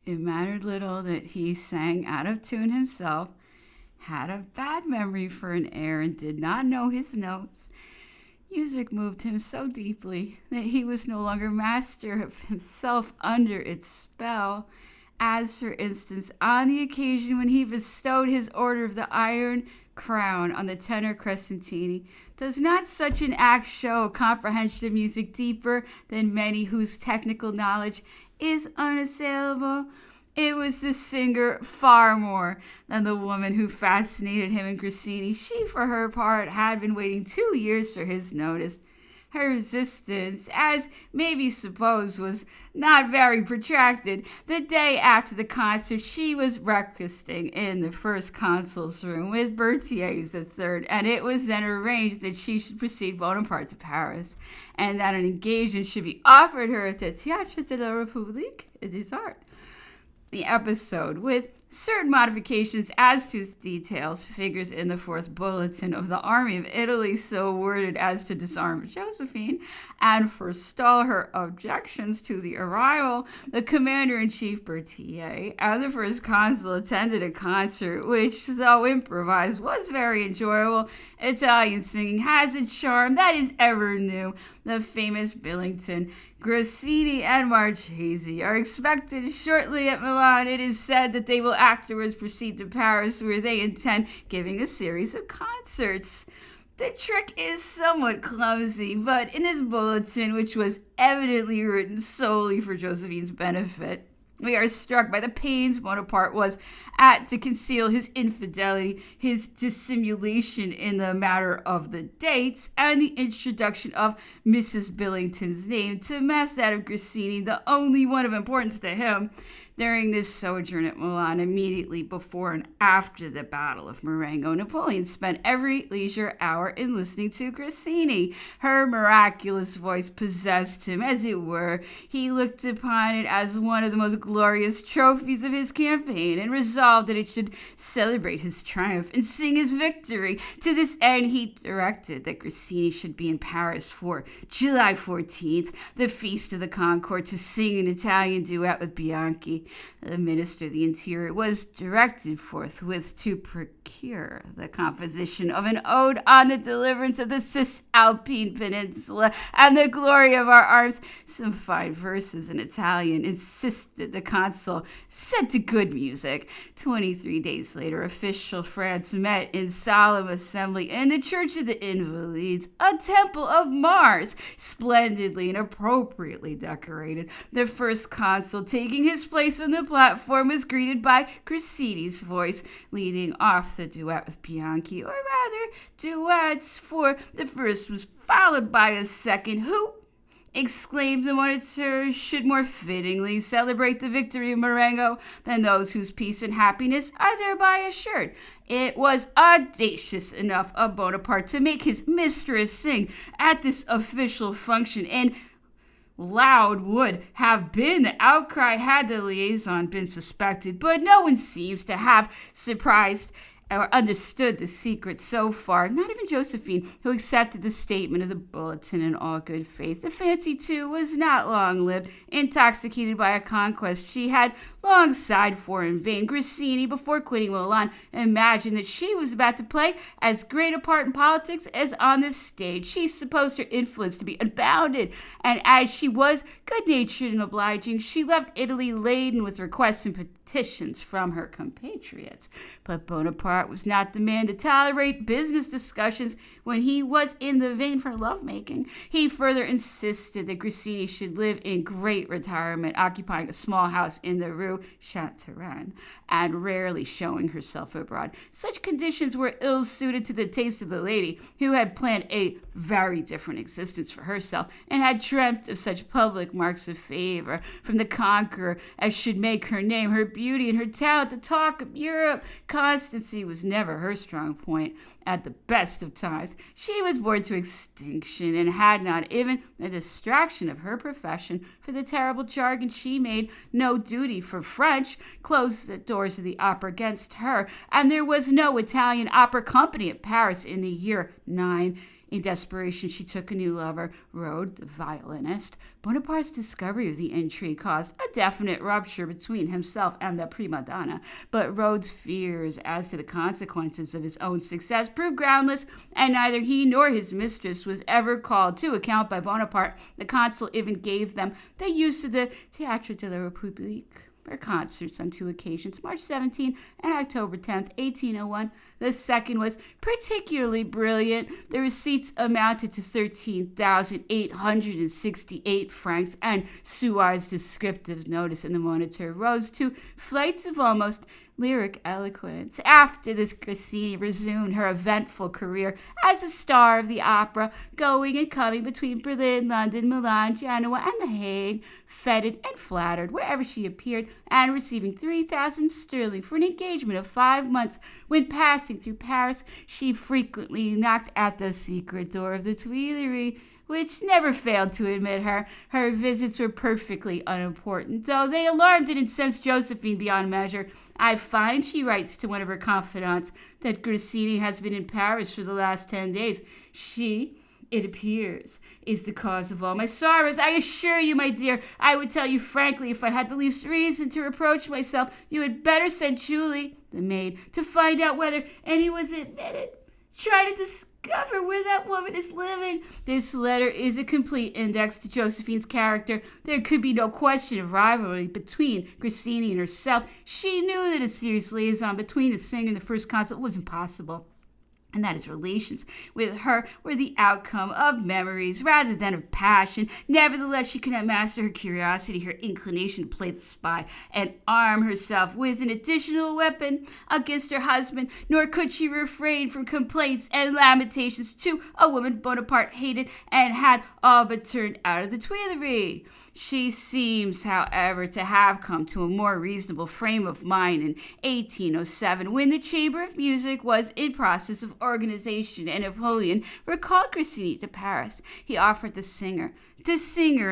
It mattered little that he sang out of tune himself, had a bad memory for an air, and did not know his notes. Music moved him so deeply that he was no longer master of himself under its spell. As, for instance, on the occasion when he bestowed his Order of the Iron Crown on the tenor Crescentini, does not such an act show a comprehension of music deeper than many whose technical knowledge is unassailable? It was the singer far more than the woman who fascinated him in Grassini. She, for her part, had been waiting 2 years for his notice. Her resistance, as may be supposed, was not very protracted. The day after the concert, she was breakfasting in the first consul's room with Berthier's the third, and it was then arranged that she should precede Bonaparte to Paris, and that an engagement should be offered her at the Théâtre de la République des Arts. The episode, with certain modifications as to its details, figures in the fourth bulletin of the Army of Italy, so worded as to disarm Josephine and forestall her objections to the arrival. The commander-in-chief, Berthier, and the first consul attended a concert which, though improvised, was very enjoyable. Italian singing has a charm that is ever new. The famous Billington, Grassini, and Marchesi are expected shortly at Milan. It is said that they will afterwards proceed to Paris, where they intend giving a series of concerts. The trick is somewhat clumsy, but in this bulletin, which was evidently written solely for Josephine's benefit, we are struck by the pains Bonaparte was at to conceal his infidelity, his dissimulation in the matter of the dates, and the introduction of Mrs. Billington's name to match that of Grassini, the only one of importance to him. During this sojourn at Milan, immediately before and after the Battle of Marengo, Napoleon spent every leisure hour in listening to Grassini. Her miraculous voice possessed him, as it were. He looked upon it as one of the most glorious trophies of his campaign, and resolved that it should celebrate his triumph and sing his victory. To this end, he directed that Grassini should be in Paris for July 14th, the Feast of the Concord, to sing an Italian duet with Bianchi. The Minister of the Interior was directed forthwith to procure the composition of an ode on the deliverance of the Cisalpine Peninsula and the glory of our arms. Some fine verses in Italian, insisted the consul, set to good music. 23 days later, official France met in solemn assembly in the Church of the Invalides, a temple of Mars, splendidly and appropriately decorated. The first consul, taking his place on the platform, was greeted by Grassini's voice, leading off the duet with Bianchi, or rather duets, for the first was followed by a second, who exclaimed the monitor should more fittingly celebrate the victory of Marengo than those whose peace and happiness are thereby assured. It was audacious enough of Bonaparte to make his mistress sing at this official function, and loud would have been the outcry had the liaison been suspected, but no one seems to have surprised or understood the secret so far, not even Josephine, who accepted the statement of the bulletin in all good faith. The fancy, too, was not long-lived. Intoxicated by a conquest she had long sighed for in vain, Grassini, before quitting Milan, imagined that she was about to play as great a part in politics as on the stage. She supposed her influence to be unbounded, and as she was good-natured and obliging, she left Italy laden with requests and petitions from her compatriots. But Bonaparte was not the man to tolerate business discussions when he was in the vein for lovemaking. He further insisted that Grassini should live in great retirement, occupying a small house in the Rue Chanteran, and rarely showing herself abroad. Such conditions were ill-suited to the taste of the lady, who had planned a very different existence for herself, and had dreamt of such public marks of favor from the conqueror as should make her name, her beauty, and her talent the talk of Europe. Constancy was never her strong point. At the best of times, she was bored to extinction, and had not even the distraction of her profession. For the terrible jargon she made no duty for French, closed the doors of the opera against her, and there was no Italian opera company at Paris in the year 9. In desperation, she took a new lover, Rode, the violinist. Bonaparte's discovery of the intrigue caused a definite rupture between himself and the prima donna, but Rode's fears as to the consequences of his own success proved groundless, and neither he nor his mistress was ever called to account by Bonaparte. The consul even gave them the use of the Théâtre de la République for concerts on 2 occasions, March 17 and October 10, 1801. The second was particularly brilliant. The receipts amounted to 13,868 francs, and Suard's descriptive notice in the Moniteur rose to flights of almost lyric eloquence. After this, Grassini resumed her eventful career as a star of the opera, going and coming between Berlin, London, Milan, Genoa, and The Hague, feted and flattered wherever she appeared, and receiving 3,000 sterling for an engagement of 5 months. When passing through Paris, she frequently knocked at the secret door of the Tuileries, which never failed to admit her. Her visits were perfectly unimportant, though they alarmed and incensed Josephine beyond measure. I find, she writes to one of her confidants, that Grassini has been in Paris for the last 10 days. She, it appears, is the cause of all my sorrows. I assure you, my dear, I would tell you frankly if I had the least reason to reproach myself. You had better send Julie, the maid, to find out whether any was admitted. Try to discover where that woman is living. This letter is a complete index to Josephine's character. There could be no question of rivalry between Grassini and herself. She knew that a serious liaison between the singer and the first consul was impossible, and that his relations with her were the outcome of memories rather than of passion. Nevertheless, she could not master her curiosity, her inclination to play the spy, and arm herself with an additional weapon against her husband, nor could she refrain from complaints and lamentations to a woman Bonaparte hated and had all but turned out of the Tuileries. She seems, however, to have come to a more reasonable frame of mind in 1807, when the Chamber of Music was in process of organization, and Napoleon recalled Grassini to Paris. He offered the singer,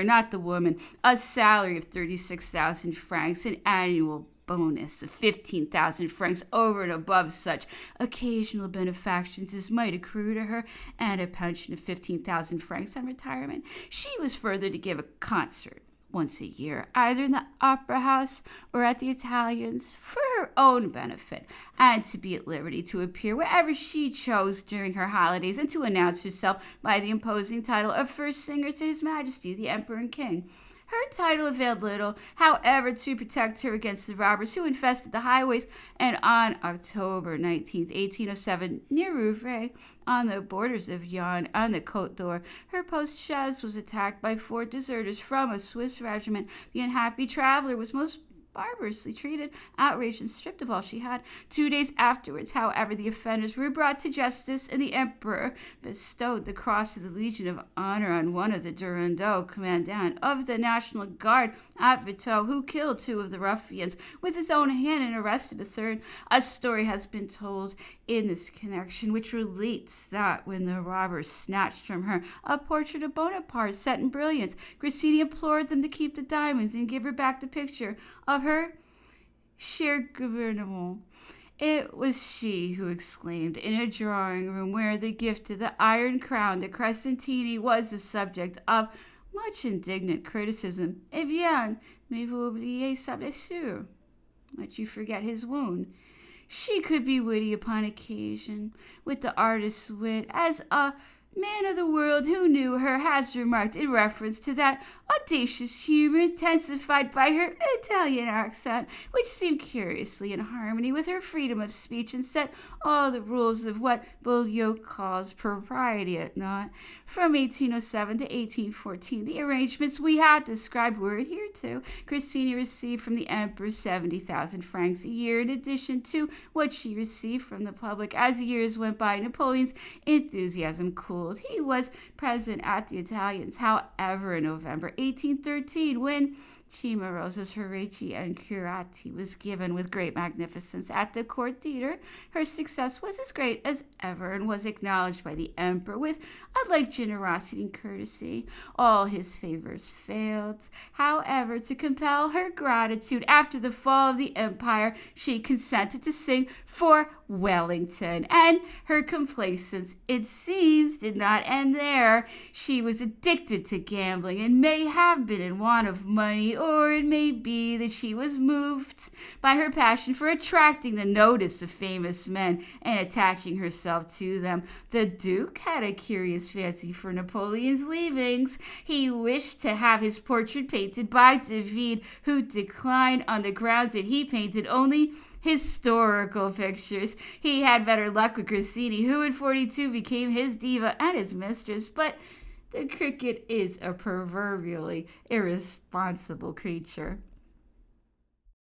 not the woman, a salary of 36,000 francs, an annual bonus of 15,000 francs over and above such occasional benefactions as might accrue to her, and a pension of 15,000 francs on retirement. She was further to give a concert once a year, either in the opera house or at the Italians, for her own benefit, and to be at liberty to appear wherever she chose during her holidays, and to announce herself by the imposing title of first singer to His Majesty the Emperor and King. Her title availed little, however, to protect her against the robbers who infested the highways, and on October 19, 1807, near Rouvray, on the borders of Yonne, on the Côte d'Or, her post-chaise was attacked by 4 deserters from a Swiss regiment. The unhappy traveler was most barbarously treated, outraged, and stripped of all she had. 2 days afterwards, however, the offenders were brought to justice, and the emperor bestowed the Cross of the Legion of Honor on one of the Durando, commandant of the National Guard at Vito, who killed 2 of the ruffians with his own hand and arrested a third. A story has been told in this connection which relates that when the robbers snatched from her a portrait of Bonaparte set in brilliants, Grassini implored them to keep the diamonds and give her back the picture of her cher gouvernement. It was she who exclaimed in a drawing room where the gift of the Iron Crown to Crescentini was the subject of much indignant criticism, "Eh bien, mais vous oubliez sa blessure," but you forget his wound. She could be witty upon occasion, with the artist's wit, as a man of the world who knew her has remarked in reference to that audacious humor intensified by her Italian accent, which seemed curiously in harmony with her freedom of speech and set all the rules of what Boileau calls propriety at naught. From 1807 to 1814, the arrangements we have described were adhered to. Grassini received from the emperor 70,000 francs a year, in addition to what she received from the public. As years went by, Napoleon's enthusiasm cooled. He was present at the Italians, however, in November 1813, when Cimarosa's Horaci and Curati was given with great magnificence at the court theater. Her success was as great as ever and was acknowledged by the emperor with a like generosity and courtesy. All his favors failed, however, to compel her gratitude. After the fall of the empire, she consented to sing for Wellington, and her complacence, it seems, did not end there. She was addicted to gambling and may have been in want of money, or it may be that she was moved by her passion for attracting the notice of famous men and attaching herself to them. The Duke had a curious fancy for Napoleon's leavings. He wished to have his portrait painted by David, who declined on the grounds that he painted only historical pictures. He had better luck with Grassini, who at 42 became his diva and his mistress, but the cricket is a proverbially irresponsible creature.